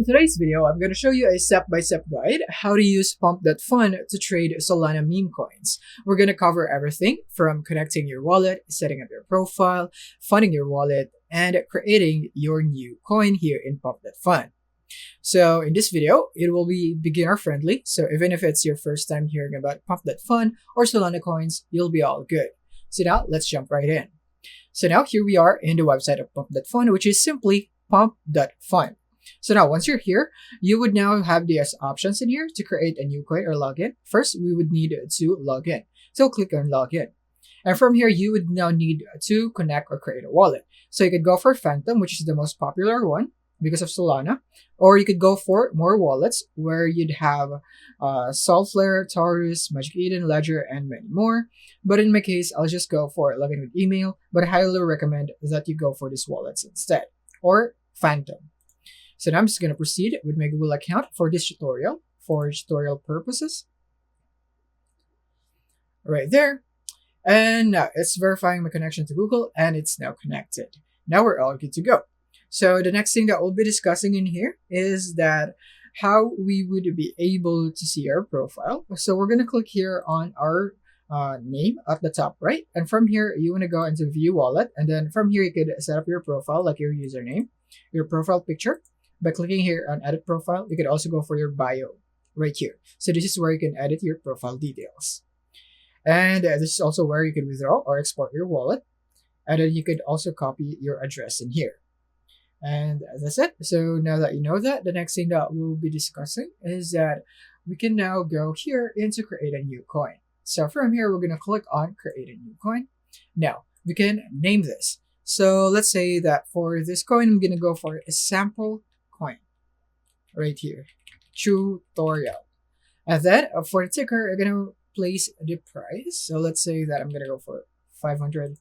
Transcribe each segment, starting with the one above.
In today's video, I'm going to show you a step-by-step guide how to use Pump.fun to trade Solana meme coins. We're going to cover everything from connecting your wallet, setting up your profile, funding your wallet, and creating your new coin here in Pump.fun. So in this video, it will be beginner friendly. So even if it's your first time hearing about Pump.fun or Solana coins, you'll be all good. So now let's jump right in. So now here we are in the website of Pump.fun, which is simply Pump.fun. So now once you're here, you would now have these options in here to create a new coin or login. First, we would need to log in. So click on login. And from here, you would now need to connect or create a wallet. So you could go for Phantom, which is the most popular one because of Solana, or you could go for more wallets where you'd have Solflare, Taurus, Magic Eden, Ledger, and many more. But in my case, I'll just go for login with email, but I highly recommend that you go for these wallets instead, or Phantom. So now I'm just going to proceed with my Google account for this tutorial, for tutorial purposes. Right there. And now it's verifying my connection to Google, and it's now connected. Now we're all good to go. So the next thing that we'll be discussing in here is that how we would be able to see our profile. So we're going to click here on our name at the top right. And from here, you want to go into view wallet. And then from here, you could set up your profile, like your username, your profile picture. By clicking here on edit profile, you could also go for your bio right here. So this is where you can edit your profile details. And this is also where you can withdraw or export your wallet. And then you could also copy your address in here. And that's it. So now that you know that, the next thing that we'll be discussing is that we can now go here into create a new coin. So from here, we're going to click on create a new coin. Now we can name this. So let's say that for this coin, I'm going to go for a sample coin right here, tutorial. And then for the ticker, I'm going to place the price. So let's say that I'm going to go for 500.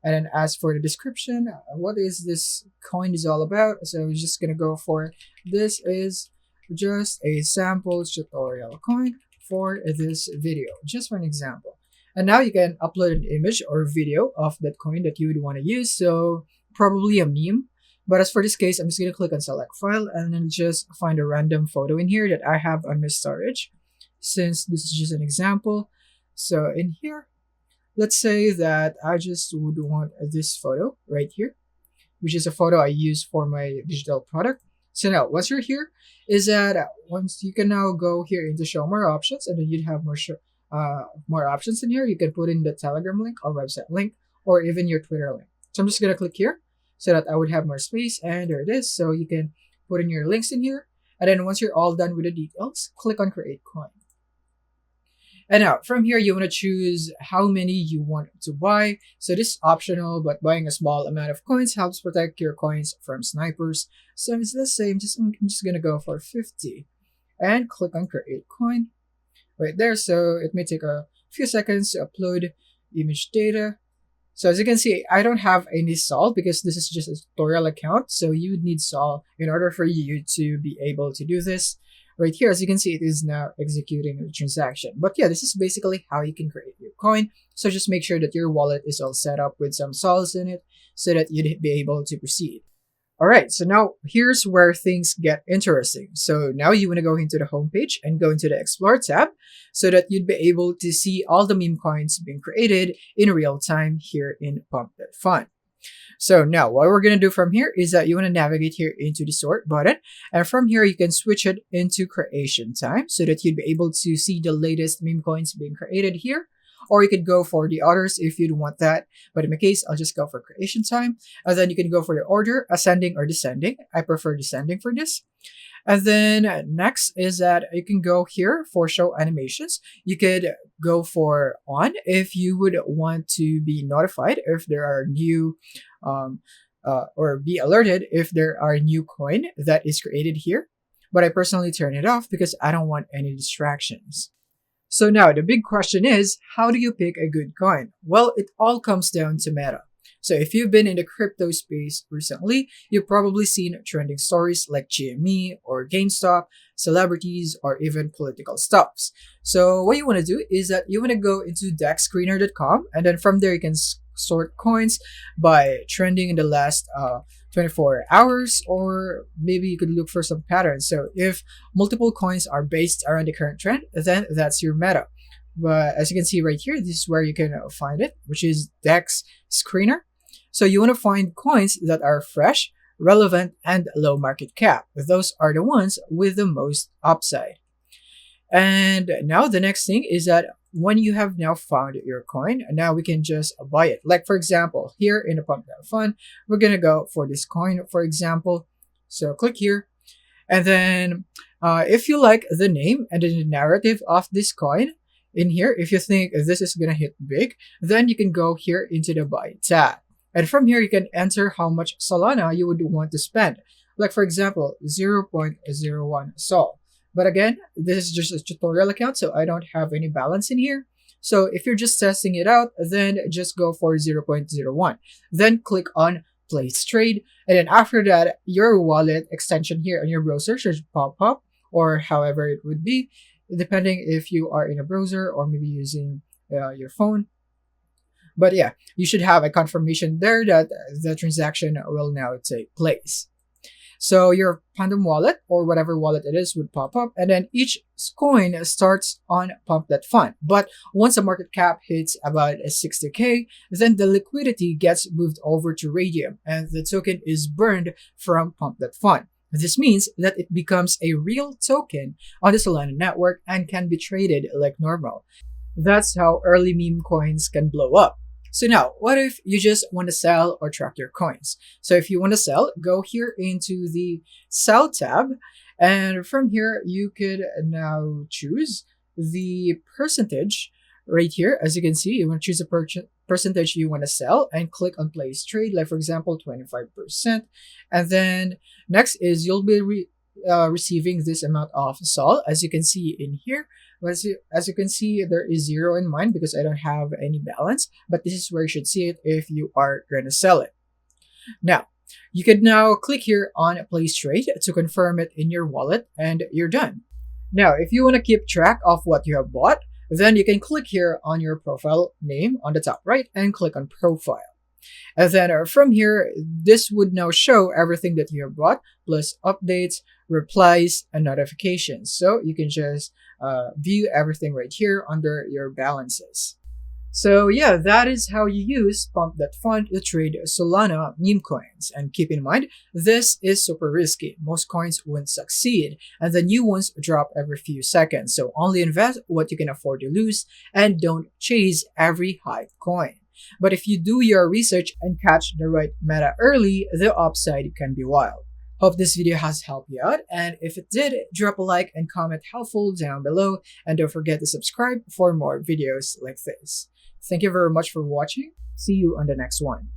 And then as for the description, what is this coin is all about? So I'm just going to go for this is just a sample tutorial coin for this video, just for an example. And now you can upload an image or video of that coin that you would want to use. So probably a meme. But as for this case, I'm just going to click on select file and then just find a random photo in here that I have on my storage, since this is just an example. So in here, let's say that I just would want this photo right here, which is a photo I use for my digital product. So now once you're here, is that once you can now go here into show more options, and then you'd have more options in here. You can put in the Telegram link or website link or even your Twitter link. So I'm just going to click here so that I would have more space, and there it is. So you can put in your links in here, and then once you're all done with the details, click on create coin. And now from here, you want to choose how many you want to buy. So this is optional, but buying a small amount of coins helps protect your coins from snipers. So let's say I'm just going to go for 50 and click on create coin right there. So it may take a few seconds to upload image data. So as you can see, I don't have any Sol because this is just a tutorial account. So you would need Sol in order for you to be able to do this. Right here, as you can see, it is now executing the transaction. But yeah, this is basically how you can create your coin. So just make sure that your wallet is all set up with some sols in it so that you'd be able to proceed. All right, so now here's where things get interesting. So now you want to go into the homepage and go into the Explore tab so that you'd be able to see all the meme coins being created in real time here in Pump.fun. So now what we're going to do from here is that you want to navigate here into the sort button. And from here, you can switch it into creation time so that you'd be able to see the latest meme coins being created here. Or you could go for the others if you'd want that. But in my case, I'll just go for creation time. And then you can go for the order, ascending or descending. I prefer descending for this. And then next is that you can go here for show animations. You could go for on if you would want to be notified if there are new or be alerted if there are new coin that is created here. But I personally turn it off because I don't want any distractions. So now the big question is, how do you pick a good coin? Well, it all comes down to meta. So if you've been in the crypto space recently, you've probably seen trending stories like GME or GameStop, celebrities, or even political stuffs. So what you want to do is that you want to go into dexscreener.com, and then from there you can sort coins by trending in the last 24 hours, or maybe you could look for some patterns. So if multiple coins are based around the current trend, then that's your meta. But as you can see right here, this is where you can find it, which is DEX Screener. So you want to find coins that are fresh, relevant, and low market cap. Those are the ones with the most upside. And now the next thing is that when you have now found your coin, now we can just buy it. Like for example, here in the Pump.fun, we're gonna go for this coin, for example. So click here, and then if you like the name and the narrative of this coin in here, if you think this is gonna hit big, then you can go here into the buy tab. And from here, you can enter how much Solana you would want to spend. Like for example, 0.01 Sol. But again, this is just a tutorial account, so I don't have any balance in here. So if you're just testing it out, then just go for 0.01. Then click on place trade. And then after that, your wallet extension here on your browser should pop up, or however it would be, depending if you are in a browser or maybe using your phone. But yeah, you should have a confirmation there that the transaction will now take place. So your Pandem wallet or whatever wallet it is would pop up, and then each coin starts on Pump.fun. But once the market cap hits about 60K, then the liquidity gets moved over to Radium, and the token is burned from Pump.fun. This means that it becomes a real token on the Solana network and can be traded like normal. That's how early meme coins can blow up. So now, what if you just want to sell or track your coins? So if you want to sell, go here into the Sell tab, and from here, you could now choose the percentage right here. As you can see, you want to choose a percentage you want to sell and click on place trade, like for example, 25%. And then next is you'll be receiving this amount of Sol, as you can see in here. As you can see, there is 0 in mine because I don't have any balance, but this is where you should see it if you are going to sell it. Now, you can now click here on place trade to confirm it in your wallet, and you're done. Now, if you want to keep track of what you have bought, then you can click here on your profile name on the top right and click on profile. And then from here, this would now show everything that you have bought, plus updates, replies, and notifications. So you can just view everything right here under your balances. So yeah, that is how you use Pump.fun to trade Solana meme coins. And keep in mind, this is super risky. Most coins won't succeed, and the new ones drop every few seconds. So only invest what you can afford to lose, and don't chase every hype coin. But if you do your research and catch the right meta early, the upside can be wild. Hope this video has helped you out, and if it did, drop a like and comment helpful down below, and don't forget to subscribe for more videos like this. Thank you very much for watching. See you on the next one.